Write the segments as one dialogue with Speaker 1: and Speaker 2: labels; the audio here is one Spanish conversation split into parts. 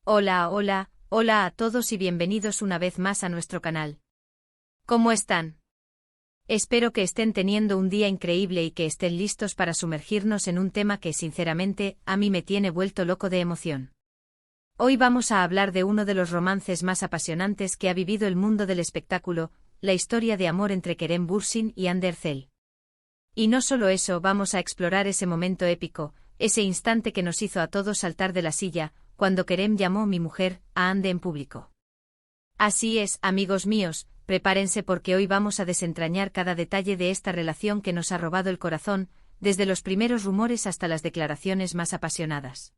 Speaker 1: Hola, hola, hola a todos y bienvenidos una vez más a nuestro canal. ¿Cómo están? Espero que estén teniendo un día increíble y que estén listos para sumergirnos en un tema que, sinceramente, a mí me tiene vuelto loco de emoción. Hoy vamos a hablar de uno de los romances más apasionantes que ha vivido el mundo del espectáculo, la historia de amor entre Kerem Bürsin y Hande Erçel. Y no solo eso, vamos a explorar ese momento épico, ese instante que nos hizo a todos saltar de la silla, cuando Kerem llamó mi mujer a Hande en público. Así es, amigos míos, prepárense porque hoy vamos a desentrañar cada detalle de esta relación que nos ha robado el corazón, desde los primeros rumores hasta las declaraciones más apasionadas.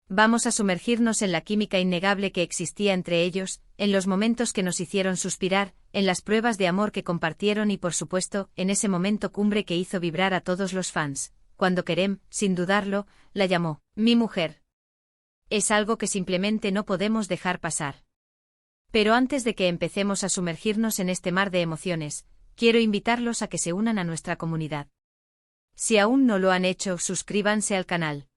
Speaker 1: Vamos a sumergirnos en la química innegable que existía entre ellos, en los momentos que nos hicieron suspirar, en las pruebas de amor que compartieron y, por supuesto, en ese momento cumbre que hizo vibrar a todos los fans, cuando Kerem, sin dudarlo, la llamó mi mujer. Es algo que simplemente no podemos dejar pasar. Pero antes de que empecemos a sumergirnos en este mar de emociones, quiero invitarlos a que se unan a nuestra comunidad. Si aún no lo han hecho, suscríbanse al canal.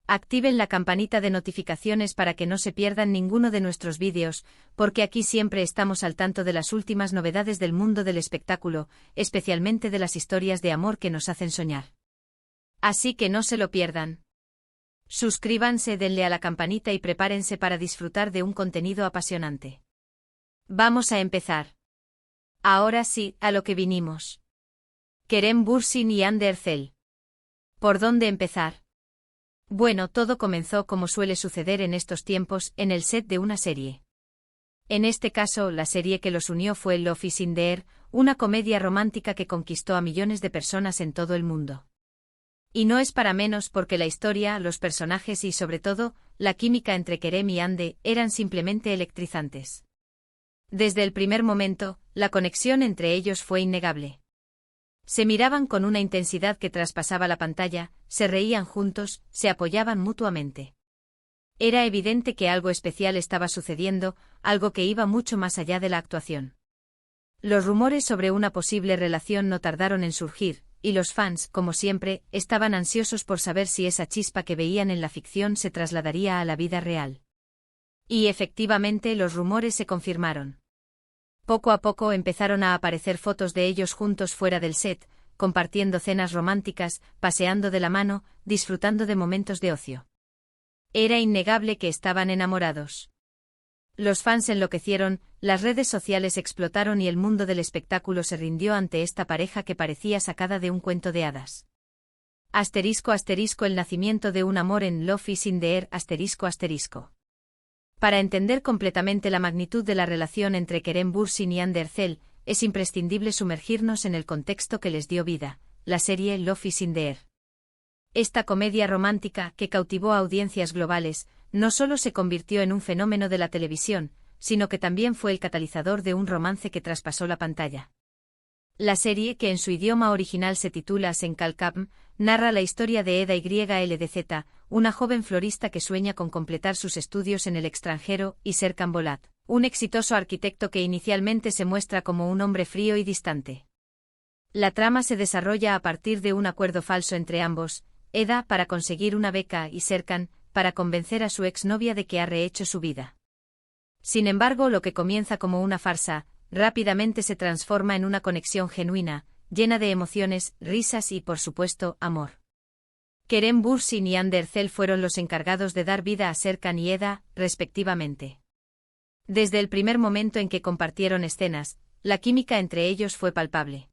Speaker 1: Activen la campanita de notificaciones para que no se pierdan ninguno de nuestros vídeos, porque aquí siempre estamos al tanto de las últimas novedades del mundo del espectáculo, especialmente de las historias de amor que nos hacen soñar. Así que no se lo pierdan. Suscríbanse, denle a la campanita y prepárense para disfrutar de un contenido apasionante. Vamos a empezar. Ahora sí, a lo que vinimos. Kerem Bürsin y Hande Erçel. ¿Por dónde empezar? Bueno, todo comenzó como suele suceder en estos tiempos, en el set de una serie. En este caso, la serie que los unió fue Love is in the Air, una comedia romántica que conquistó a millones de personas en todo el mundo. Y no es para menos porque la historia, los personajes y, sobre todo, la química entre Kerem y Hande eran simplemente electrizantes. Desde el primer momento, la conexión entre ellos fue innegable. Se miraban con una intensidad que traspasaba la pantalla, se reían juntos, se apoyaban mutuamente. Era evidente que algo especial estaba sucediendo, algo que iba mucho más allá de la actuación. Los rumores sobre una posible relación no tardaron en surgir, y los fans, como siempre, estaban ansiosos por saber si esa chispa que veían en la ficción se trasladaría a la vida real. Y efectivamente los rumores se confirmaron. Poco a poco empezaron a aparecer fotos de ellos juntos fuera del set, compartiendo cenas románticas, paseando de la mano, disfrutando de momentos de ocio. Era innegable que estaban enamorados. Los fans enloquecieron, las redes sociales explotaron y el mundo del espectáculo se rindió ante esta pareja que parecía sacada de un cuento de hadas. *** El nacimiento de un amor en Love is in the Air ***. Para entender completamente la magnitud de la relación entre Kerem Bürsin y Hande Erçel, es imprescindible sumergirnos en el contexto que les dio vida, la serie Love is in the Air. Esta comedia romántica, que cautivó a audiencias globales, no solo se convirtió en un fenómeno de la televisión, sino que también fue el catalizador de un romance que traspasó la pantalla. La serie, que en su idioma original se titula Senkalkapm, narra la historia de Eda YLDZ, una joven florista que sueña con completar sus estudios en el extranjero, y Serkan Bolat, un exitoso arquitecto que inicialmente se muestra como un hombre frío y distante. La trama se desarrolla a partir de un acuerdo falso entre ambos, Eda para conseguir una beca y Serkan para convencer a su exnovia de que ha rehecho su vida. Sin embargo, lo que comienza como una farsa, rápidamente se transforma en una conexión genuina, llena de emociones, risas y, por supuesto, amor. Kerem Bürsin y Hande Erçel fueron los encargados de dar vida a Serkan y Eda, respectivamente. Desde el primer momento en que compartieron escenas, la química entre ellos fue palpable.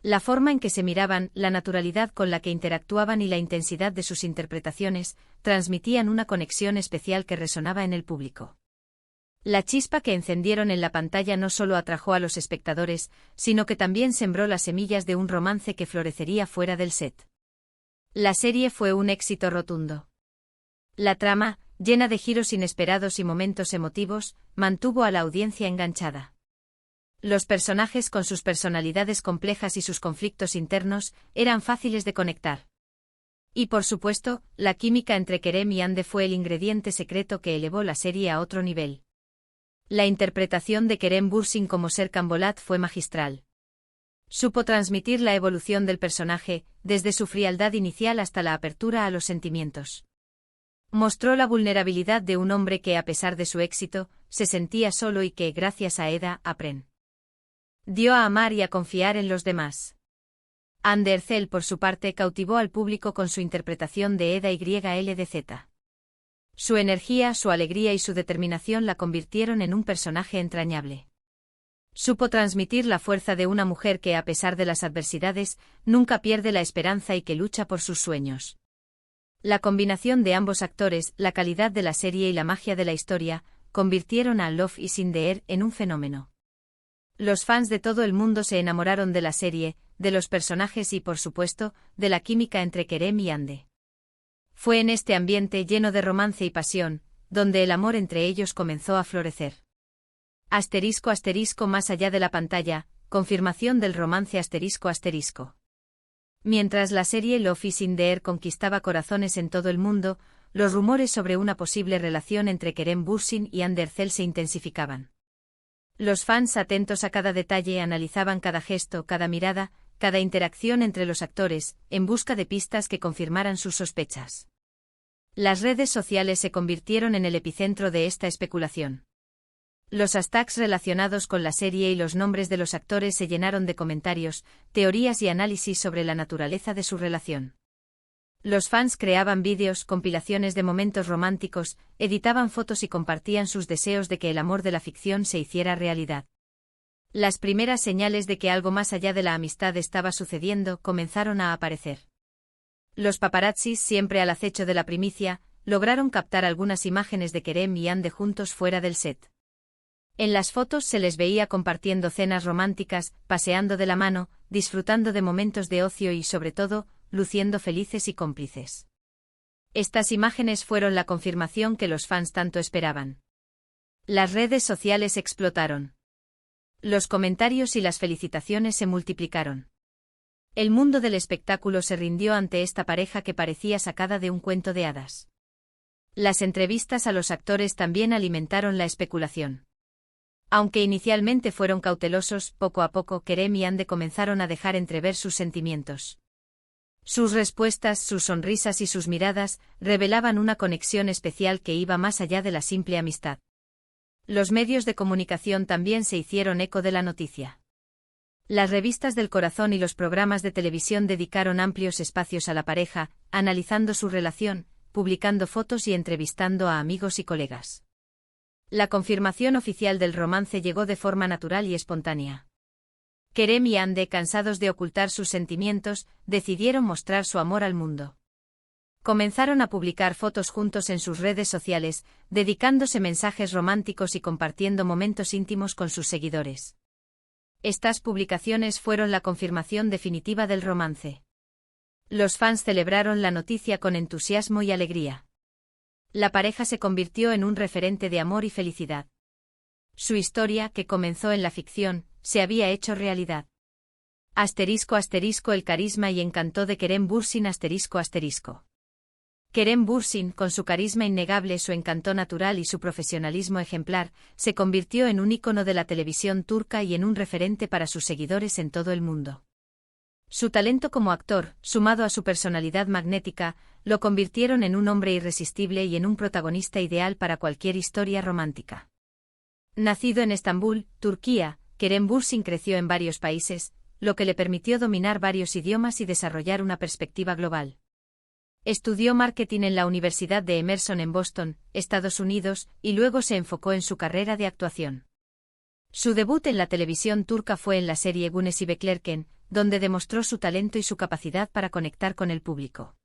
Speaker 1: La forma en que se miraban, la naturalidad con la que interactuaban y la intensidad de sus interpretaciones, transmitían una conexión especial que resonaba en el público. La chispa que encendieron en la pantalla no solo atrajo a los espectadores, sino que también sembró las semillas de un romance que florecería fuera del set. La serie fue un éxito rotundo. La trama, llena de giros inesperados y momentos emotivos, mantuvo a la audiencia enganchada. Los personajes, con sus personalidades complejas y sus conflictos internos, eran fáciles de conectar. Y por supuesto, la química entre Kerem y Hande fue el ingrediente secreto que elevó la serie a otro nivel. La interpretación de Kerem Bürsin como Serkan Bolat fue magistral. Supo transmitir la evolución del personaje, desde su frialdad inicial hasta la apertura a los sentimientos. Mostró la vulnerabilidad de un hombre que, a pesar de su éxito, se sentía solo y que, gracias a Eda, aprendió a amar y a confiar en los demás. Andercel, por su parte, cautivó al público con su interpretación de Eda YLDZ. Su energía, su alegría y su determinación la convirtieron en un personaje entrañable. Supo transmitir la fuerza de una mujer que, a pesar de las adversidades, nunca pierde la esperanza y que lucha por sus sueños. La combinación de ambos actores, la calidad de la serie y la magia de la historia, convirtieron a Love is in the Air en un fenómeno. Los fans de todo el mundo se enamoraron de la serie, de los personajes y, por supuesto, de la química entre Kerem y Ande. Fue en este ambiente lleno de romance y pasión, donde el amor entre ellos comenzó a florecer. *** Más allá de la pantalla, confirmación del romance ***. Mientras la serie Love is in the Air conquistaba corazones en todo el mundo, los rumores sobre una posible relación entre Kerem Bürsin y Andercel se intensificaban. Los fans, atentos a cada detalle, analizaban cada gesto, cada mirada, cada interacción entre los actores, en busca de pistas que confirmaran sus sospechas. Las redes sociales se convirtieron en el epicentro de esta especulación. Los hashtags relacionados con la serie y los nombres de los actores se llenaron de comentarios, teorías y análisis sobre la naturaleza de su relación. Los fans creaban vídeos, compilaciones de momentos románticos, editaban fotos y compartían sus deseos de que el amor de la ficción se hiciera realidad. Las primeras señales de que algo más allá de la amistad estaba sucediendo comenzaron a aparecer. Los paparazzis, siempre al acecho de la primicia, lograron captar algunas imágenes de Kerem y Ande juntos fuera del set. En las fotos se les veía compartiendo cenas románticas, paseando de la mano, disfrutando de momentos de ocio y, sobre todo, luciendo felices y cómplices. Estas imágenes fueron la confirmación que los fans tanto esperaban. Las redes sociales explotaron. Los comentarios y las felicitaciones se multiplicaron. El mundo del espectáculo se rindió ante esta pareja que parecía sacada de un cuento de hadas. Las entrevistas a los actores también alimentaron la especulación. Aunque inicialmente fueron cautelosos, poco a poco Kerem y Ande comenzaron a dejar entrever sus sentimientos. Sus respuestas, sus sonrisas y sus miradas revelaban una conexión especial que iba más allá de la simple amistad. Los medios de comunicación también se hicieron eco de la noticia. Las revistas del corazón y los programas de televisión dedicaron amplios espacios a la pareja, analizando su relación, publicando fotos y entrevistando a amigos y colegas. La confirmación oficial del romance llegó de forma natural y espontánea. Kerem y Ande, cansados de ocultar sus sentimientos, decidieron mostrar su amor al mundo. Comenzaron a publicar fotos juntos en sus redes sociales, dedicándose mensajes románticos y compartiendo momentos íntimos con sus seguidores. Estas publicaciones fueron la confirmación definitiva del romance. Los fans celebraron la noticia con entusiasmo y alegría. La pareja se convirtió en un referente de amor y felicidad. Su historia, que comenzó en la ficción, se había hecho realidad. *** El carisma y encanto de Kerem Bürsin ***. Kerem Bürsin, con su carisma innegable, su encanto natural y su profesionalismo ejemplar, se convirtió en un ícono de la televisión turca y en un referente para sus seguidores en todo el mundo. Su talento como actor, sumado a su personalidad magnética, lo convirtieron en un hombre irresistible y en un protagonista ideal para cualquier historia romántica. Nacido en Estambul, Turquía, Kerem Bürsin creció en varios países, lo que le permitió dominar varios idiomas y desarrollar una perspectiva global. Estudió marketing en la Universidad de Emerson en Boston, Estados Unidos, y luego se enfocó en su carrera de actuación. Su debut en la televisión turca fue en la serie Güneşi Beklerken, donde demostró su talento y su capacidad para conectar con el público.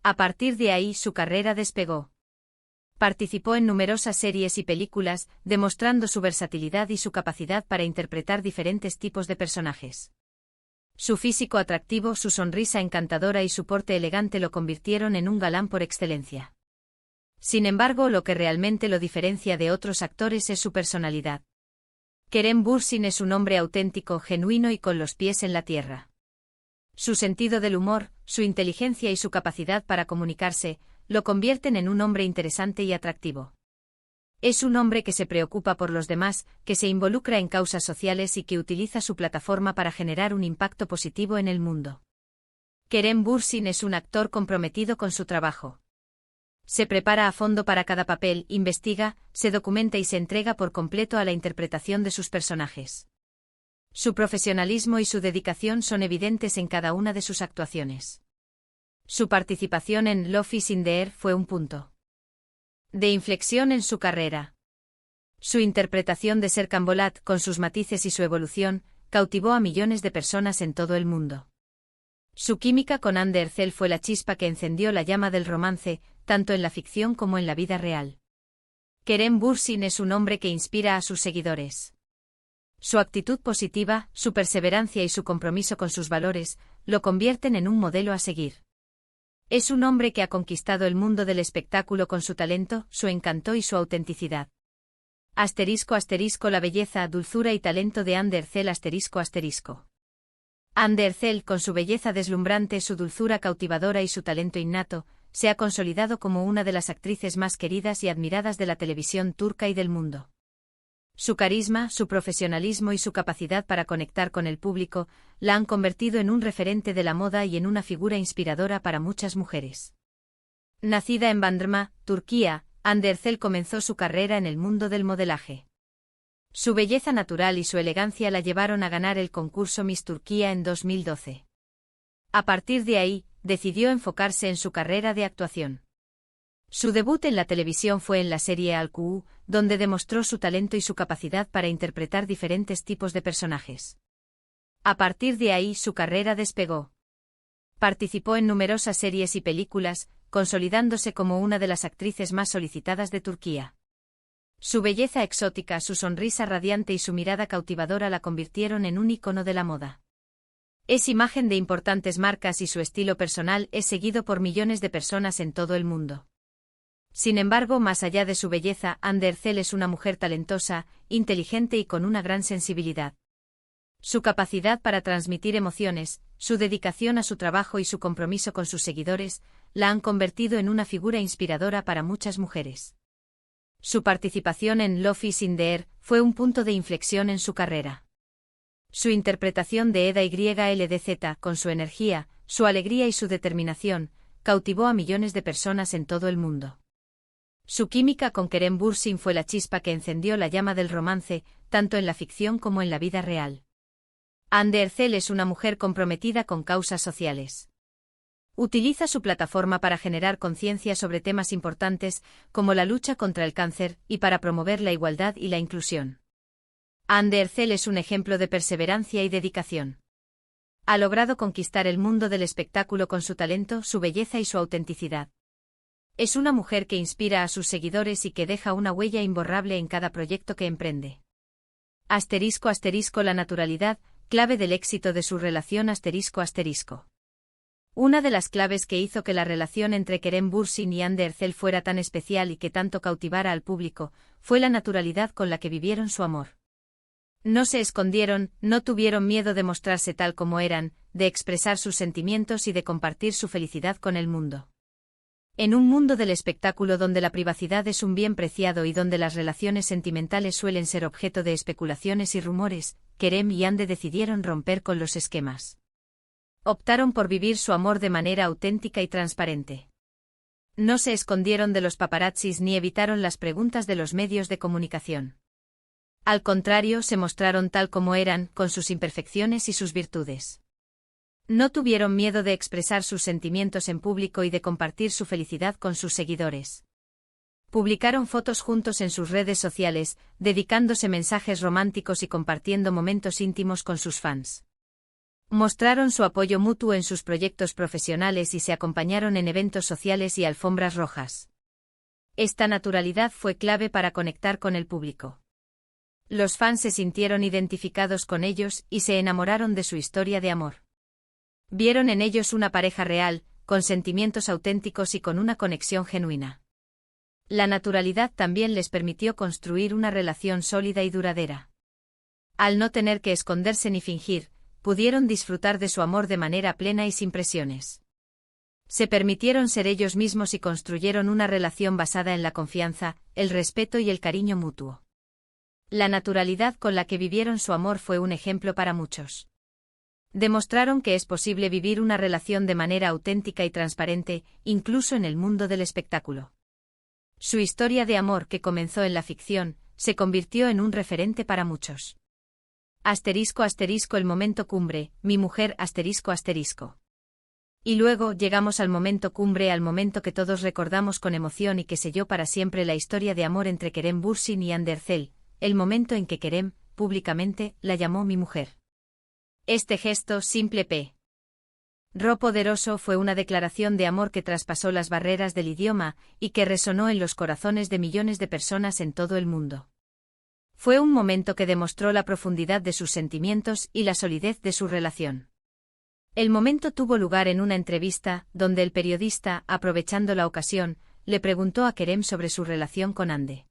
Speaker 1: A partir de ahí su carrera despegó. Participó en numerosas series y películas, demostrando su versatilidad y su capacidad para interpretar diferentes tipos de personajes. Su físico atractivo, su sonrisa encantadora y su porte elegante lo convirtieron en un galán por excelencia. Sin embargo, lo que realmente lo diferencia de otros actores es su personalidad. Kerem Bürsin es un hombre auténtico, genuino y con los pies en la tierra. Su sentido del humor, su inteligencia y su capacidad para comunicarse, lo convierten en un hombre interesante y atractivo. Es un hombre que se preocupa por los demás, que se involucra en causas sociales y que utiliza su plataforma para generar un impacto positivo en el mundo. Kerem Bürsin es un actor comprometido con su trabajo. Se prepara a fondo para cada papel, investiga, se documenta y se entrega por completo a la interpretación de sus personajes. Su profesionalismo y su dedicación son evidentes en cada una de sus actuaciones. Su participación en Love is in the Air fue un punto de inflexión en su carrera. Su interpretación de Ser Cambolat, con sus matices y su evolución, cautivó a millones de personas en todo el mundo. Su química con Ander Zell fue la chispa que encendió la llama del romance, tanto en la ficción como en la vida real. Kerem Bürsin es un hombre que inspira a sus seguidores. Su actitud positiva, su perseverancia y su compromiso con sus valores, lo convierten en un modelo a seguir. Es un hombre que ha conquistado el mundo del espectáculo con su talento, su encanto y su autenticidad. *** La belleza, dulzura y talento de Ander Zell ***. Ander Zell, con su belleza deslumbrante, su dulzura cautivadora y su talento innato, se ha consolidado como una de las actrices más queridas y admiradas de la televisión turca y del mundo. Su carisma, su profesionalismo y su capacidad para conectar con el público la han convertido en un referente de la moda y en una figura inspiradora para muchas mujeres. Nacida en Bandırma, Turquía, Ander Zell comenzó su carrera en el mundo del modelaje. Su belleza natural y su elegancia la llevaron a ganar el concurso Miss Turquía en 2012. A partir de ahí, decidió enfocarse en su carrera de actuación. Su debut en la televisión fue en la serie Al-Ku'u, donde demostró su talento y su capacidad para interpretar diferentes tipos de personajes. A partir de ahí su carrera despegó. Participó en numerosas series y películas, consolidándose como una de las actrices más solicitadas de Turquía. Su belleza exótica, su sonrisa radiante y su mirada cautivadora la convirtieron en un ícono de la moda. Es imagen de importantes marcas y su estilo personal es seguido por millones de personas en todo el mundo. Sin embargo, más allá de su belleza, Ander Zell es una mujer talentosa, inteligente y con una gran sensibilidad. Su capacidad para transmitir emociones, su dedicación a su trabajo y su compromiso con sus seguidores, la han convertido en una figura inspiradora para muchas mujeres. Su participación en Love is in the Air fue un punto de inflexión en su carrera. Su interpretación de Eda YLDZ, con su energía, su alegría y su determinación, cautivó a millones de personas en todo el mundo. Su química con Kerem Bürsin fue la chispa que encendió la llama del romance, tanto en la ficción como en la vida real. Ander Zell es una mujer comprometida con causas sociales. Utiliza su plataforma para generar conciencia sobre temas importantes, como la lucha contra el cáncer, y para promover la igualdad y la inclusión. Ander Zell es un ejemplo de perseverancia y dedicación. Ha logrado conquistar el mundo del espectáculo con su talento, su belleza y su autenticidad. Es una mujer que inspira a sus seguidores y que deja una huella imborrable en cada proyecto que emprende. *** La naturalidad, clave del éxito de su relación ***. Una de las claves que hizo que la relación entre Kerem Bürsin y Ander Zell fuera tan especial y que tanto cautivara al público, fue la naturalidad con la que vivieron su amor. No se escondieron, no tuvieron miedo de mostrarse tal como eran, de expresar sus sentimientos y de compartir su felicidad con el mundo. En un mundo del espectáculo donde la privacidad es un bien preciado y donde las relaciones sentimentales suelen ser objeto de especulaciones y rumores, Kerem y Ander decidieron romper con los esquemas. Optaron por vivir su amor de manera auténtica y transparente. No se escondieron de los paparazzis ni evitaron las preguntas de los medios de comunicación. Al contrario, se mostraron tal como eran, con sus imperfecciones y sus virtudes. No tuvieron miedo de expresar sus sentimientos en público y de compartir su felicidad con sus seguidores. Publicaron fotos juntos en sus redes sociales, dedicándose mensajes románticos y compartiendo momentos íntimos con sus fans. Mostraron su apoyo mutuo en sus proyectos profesionales y se acompañaron en eventos sociales y alfombras rojas. Esta naturalidad fue clave para conectar con el público. Los fans se sintieron identificados con ellos y se enamoraron de su historia de amor. Vieron en ellos una pareja real, con sentimientos auténticos y con una conexión genuina. La naturalidad también les permitió construir una relación sólida y duradera. Al no tener que esconderse ni fingir, pudieron disfrutar de su amor de manera plena y sin presiones. Se permitieron ser ellos mismos y construyeron una relación basada en la confianza, el respeto y el cariño mutuo. La naturalidad con la que vivieron su amor fue un ejemplo para muchos. Demostraron que es posible vivir una relación de manera auténtica y transparente, incluso en el mundo del espectáculo. Su historia de amor, que comenzó en la ficción, se convirtió en un referente para muchos. El momento cumbre, mi mujer ***. Y luego llegamos al momento cumbre, al momento que todos recordamos con emoción y que selló para siempre la historia de amor entre Kerem Bürsin y Hande Erçel, el momento en que Kerem, públicamente, la llamó mi mujer. Este gesto, simple p. Poderoso, fue una declaración de amor que traspasó las barreras del idioma y que resonó en los corazones de millones de personas en todo el mundo. Fue un momento que demostró la profundidad de sus sentimientos y la solidez de su relación. El momento tuvo lugar en una entrevista, donde el periodista, aprovechando la ocasión, le preguntó a Kerem sobre su relación con Hande.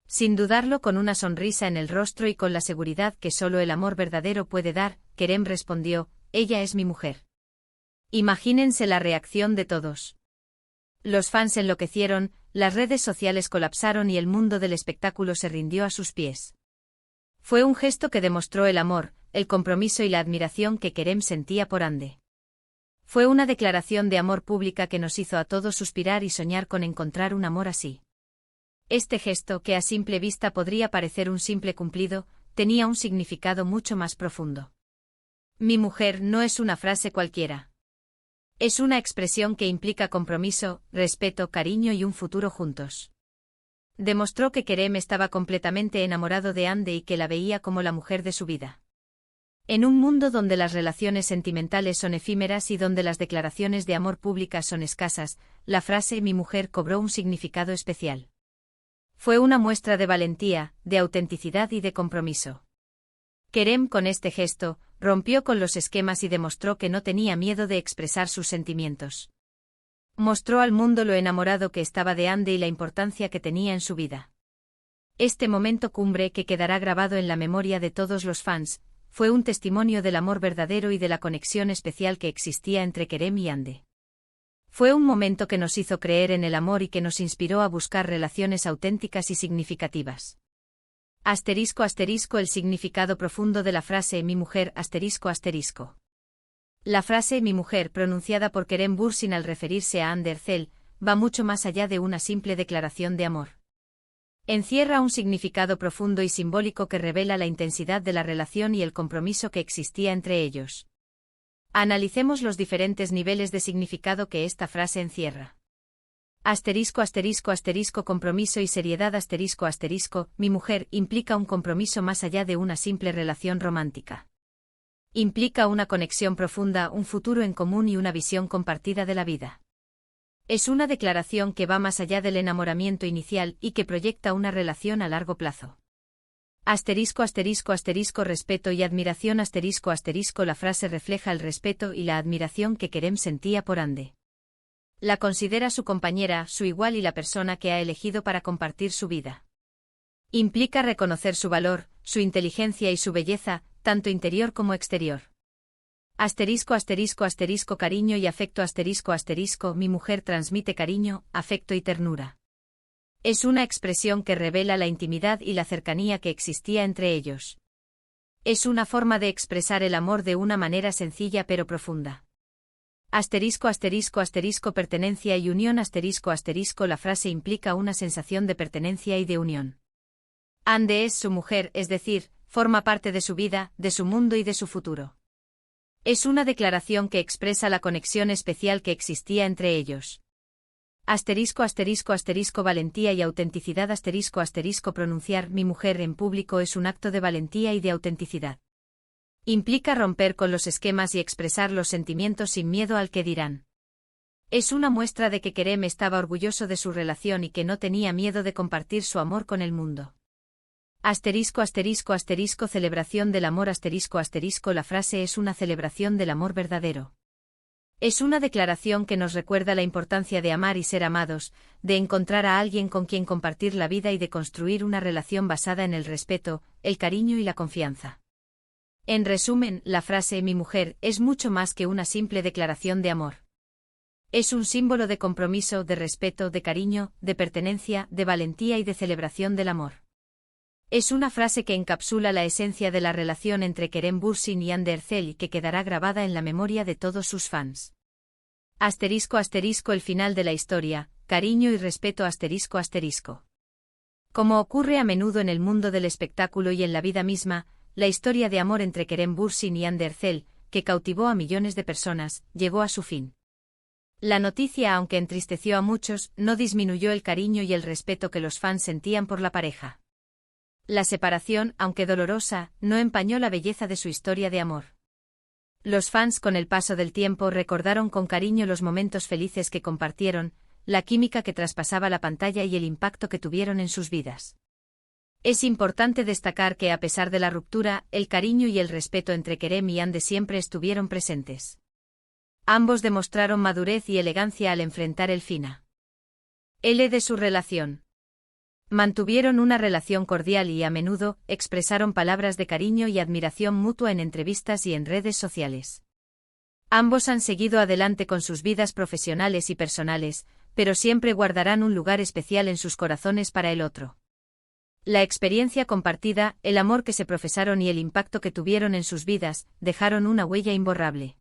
Speaker 1: Sin dudarlo, con una sonrisa en el rostro y con la seguridad que solo el amor verdadero puede dar, Kerem respondió: ella es mi mujer. Imagínense la reacción de todos. Los fans enloquecieron, las redes sociales colapsaron y el mundo del espectáculo se rindió a sus pies. Fue un gesto que demostró el amor, el compromiso y la admiración que Kerem sentía por Hande. Fue una declaración de amor pública que nos hizo a todos suspirar y soñar con encontrar un amor así. Este gesto, que a simple vista podría parecer un simple cumplido, tenía un significado mucho más profundo. Mi mujer no es una frase cualquiera. Es una expresión que implica compromiso, respeto, cariño y un futuro juntos. Demostró que Kerem estaba completamente enamorado de Hande y que la veía como la mujer de su vida. En un mundo donde las relaciones sentimentales son efímeras y donde las declaraciones de amor públicas son escasas, la frase mi mujer cobró un significado especial. Fue una muestra de valentía, de autenticidad y de compromiso. Kerem, con este gesto, rompió con los esquemas y demostró que no tenía miedo de expresar sus sentimientos. Mostró al mundo lo enamorado que estaba de Hande y la importancia que tenía en su vida. Este momento cumbre, que quedará grabado en la memoria de todos los fans, fue un testimonio del amor verdadero y de la conexión especial que existía entre Kerem y Hande. Fue un momento que nos hizo creer en el amor y que nos inspiró a buscar relaciones auténticas y significativas. El significado profundo de la frase mi mujer ***. La frase mi mujer, pronunciada por Kerem Bürsin al referirse a Hande Erçel, va mucho más allá de una simple declaración de amor. Encierra un significado profundo y simbólico que revela la intensidad de la relación y el compromiso que existía entre ellos. Analicemos los diferentes niveles de significado que esta frase encierra. Compromiso y seriedad mi mujer implica un compromiso más allá de una simple relación romántica. Implica una conexión profunda, un futuro en común y una visión compartida de la vida. Es una declaración que va más allá del enamoramiento inicial y que proyecta una relación a largo plazo. Respeto y admiración La frase refleja el respeto y la admiración que Kerem sentía por Hande. La considera su compañera, su igual y la persona que ha elegido para compartir su vida. Implica reconocer su valor, su inteligencia y su belleza, tanto interior como exterior. Cariño y afecto mi mujer transmite cariño, afecto y ternura. Es una expresión que revela la intimidad y la cercanía que existía entre ellos. Es una forma de expresar el amor de una manera sencilla pero profunda. Pertenencia y unión La frase implica una sensación de pertenencia y de unión. Hande es su mujer, es decir, forma parte de su vida, de su mundo y de su futuro. Es una declaración que expresa la conexión especial que existía entre ellos. Valentía y autenticidad Pronunciar mi mujer en público es un acto de valentía y de autenticidad. Implica romper con los esquemas y expresar los sentimientos sin miedo al que dirán. Es una muestra de que Kerem estaba orgulloso de su relación y que no tenía miedo de compartir su amor con el mundo. Celebración del amor La frase es una celebración del amor verdadero. Es una declaración que nos recuerda la importancia de amar y ser amados, de encontrar a alguien con quien compartir la vida y de construir una relación basada en el respeto, el cariño y la confianza. En resumen, la frase mi mujer es mucho más que una simple declaración de amor. Es un símbolo de compromiso, de respeto, de cariño, de pertenencia, de valentía y de celebración del amor. Es una frase que encapsula la esencia de la relación entre Kerem Bürsin y Hande Erçel y que quedará grabada en la memoria de todos sus fans. El final de la historia, cariño y respeto ***. Como ocurre a menudo en el mundo del espectáculo y en la vida misma, la historia de amor entre Kerem Bürsin y Hande Erçel, que cautivó a millones de personas, llegó a su fin. La noticia, aunque entristeció a muchos, no disminuyó el cariño y el respeto que los fans sentían por la pareja. La separación, aunque dolorosa, no empañó la belleza de su historia de amor. Los fans, con el paso del tiempo, recordaron con cariño los momentos felices que compartieron, la química que traspasaba la pantalla y el impacto que tuvieron en sus vidas. Es importante destacar que, a pesar de la ruptura, el cariño y el respeto entre Kerem y Hande siempre estuvieron presentes. Ambos demostraron madurez y elegancia al enfrentar el final de su relación. Mantuvieron una relación cordial y, a menudo, expresaron palabras de cariño y admiración mutua en entrevistas y en redes sociales. Ambos han seguido adelante con sus vidas profesionales y personales, pero siempre guardarán un lugar especial en sus corazones para el otro. La experiencia compartida, el amor que se profesaron y el impacto que tuvieron en sus vidas, dejaron una huella imborrable.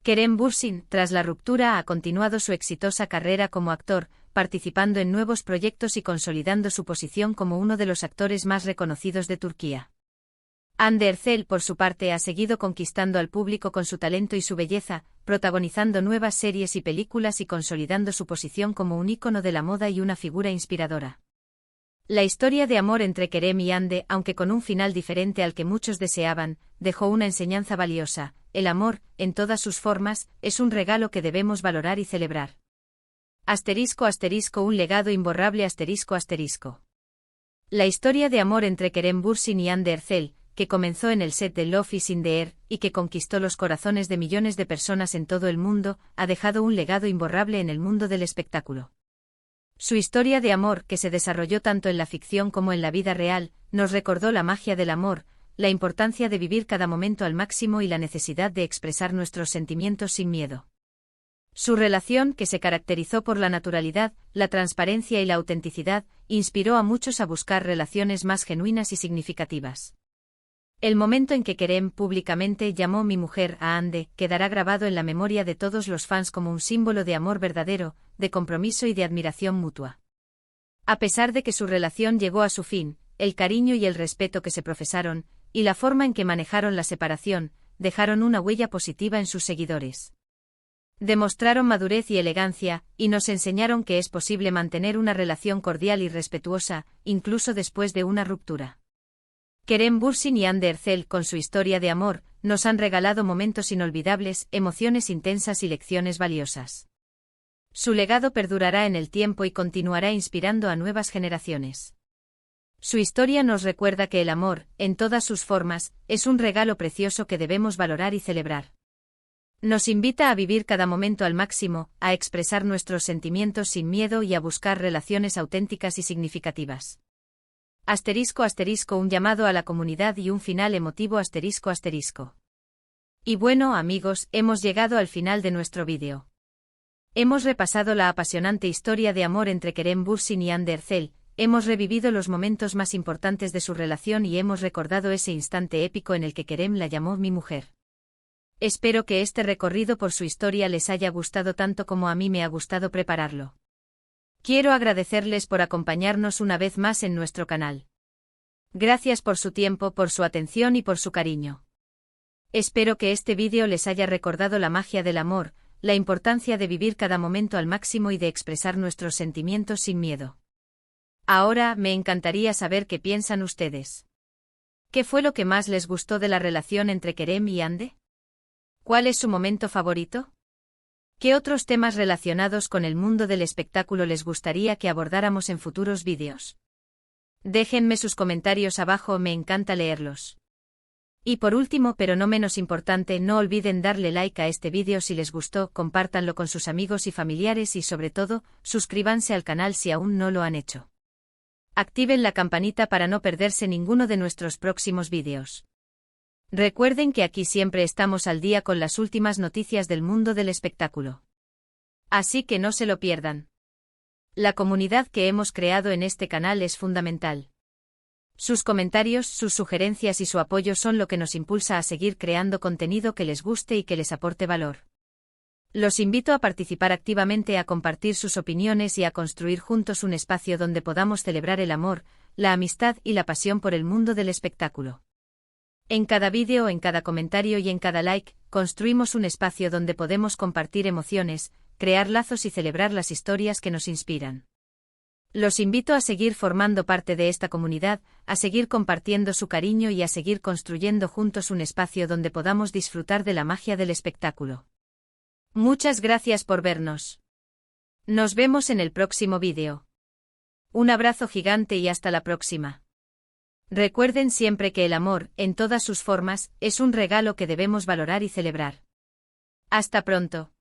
Speaker 1: Kerem Bürsin, tras la ruptura, ha continuado su exitosa carrera como actor, participando en nuevos proyectos y consolidando su posición como uno de los actores más reconocidos de Turquía. Hande Erçel, por su parte, ha seguido conquistando al público con su talento y su belleza, protagonizando nuevas series y películas y consolidando su posición como un ícono de la moda y una figura inspiradora. La historia de amor entre Kerem y Hande, aunque con un final diferente al que muchos deseaban, dejó una enseñanza valiosa: el amor, en todas sus formas, es un regalo que debemos valorar y celebrar. ***, un legado imborrable ***. La historia de amor entre Kerem Bürsin y Hande Erçel, que comenzó en el set de Love is in the Air, y que conquistó los corazones de millones de personas en todo el mundo, ha dejado un legado imborrable en el mundo del espectáculo. Su historia de amor, que se desarrolló tanto en la ficción como en la vida real, nos recordó la magia del amor, la importancia de vivir cada momento al máximo y la necesidad de expresar nuestros sentimientos sin miedo. Su relación, que se caracterizó por la naturalidad, la transparencia y la autenticidad, inspiró a muchos a buscar relaciones más genuinas y significativas. El momento en que Kerem públicamente llamó "mi mujer" a Hande quedará grabado en la memoria de todos los fans como un símbolo de amor verdadero, de compromiso y de admiración mutua. A pesar de que su relación llegó a su fin, el cariño y el respeto que se profesaron, y la forma en que manejaron la separación, dejaron una huella positiva en sus seguidores. Demostraron madurez y elegancia, y nos enseñaron que es posible mantener una relación cordial y respetuosa, incluso después de una ruptura. Kerem Bürsin y Hande Erçel, con su historia de amor, nos han regalado momentos inolvidables, emociones intensas y lecciones valiosas. Su legado perdurará en el tiempo y continuará inspirando a nuevas generaciones. Su historia nos recuerda que el amor, en todas sus formas, es un regalo precioso que debemos valorar y celebrar. Nos invita a vivir cada momento al máximo, a expresar nuestros sentimientos sin miedo y a buscar relaciones auténticas y significativas. ***, un llamado a la comunidad y un final emotivo ***. Y bueno, amigos, hemos llegado al final de nuestro vídeo. Hemos repasado la apasionante historia de amor entre Kerem Bürsin y Hande Erçel, hemos revivido los momentos más importantes de su relación y hemos recordado ese instante épico en el que Kerem la llamó "mi mujer". Espero que este recorrido por su historia les haya gustado tanto como a mí me ha gustado prepararlo. Quiero agradecerles por acompañarnos una vez más en nuestro canal. Gracias por su tiempo, por su atención y por su cariño. Espero que este vídeo les haya recordado la magia del amor, la importancia de vivir cada momento al máximo y de expresar nuestros sentimientos sin miedo. Ahora, me encantaría saber qué piensan ustedes. ¿Qué fue lo que más les gustó de la relación entre Kerem y Hande? ¿Cuál es su momento favorito? ¿Qué otros temas relacionados con el mundo del espectáculo les gustaría que abordáramos en futuros vídeos? Déjenme sus comentarios abajo, me encanta leerlos. Y por último, pero no menos importante, no olviden darle like a este vídeo si les gustó, compártanlo con sus amigos y familiares y sobre todo, suscríbanse al canal si aún no lo han hecho. Activen la campanita para no perderse ninguno de nuestros próximos vídeos. Recuerden que aquí siempre estamos al día con las últimas noticias del mundo del espectáculo. Así que no se lo pierdan. La comunidad que hemos creado en este canal es fundamental. Sus comentarios, sus sugerencias y su apoyo son lo que nos impulsa a seguir creando contenido que les guste y que les aporte valor. Los invito a participar activamente, a compartir sus opiniones y a construir juntos un espacio donde podamos celebrar el amor, la amistad y la pasión por el mundo del espectáculo. En cada vídeo, en cada comentario y en cada like, construimos un espacio donde podemos compartir emociones, crear lazos y celebrar las historias que nos inspiran. Los invito a seguir formando parte de esta comunidad, a seguir compartiendo su cariño y a seguir construyendo juntos un espacio donde podamos disfrutar de la magia del espectáculo. Muchas gracias por vernos. Nos vemos en el próximo vídeo. Un abrazo gigante y hasta la próxima. Recuerden siempre que el amor, en todas sus formas, es un regalo que debemos valorar y celebrar. Hasta pronto.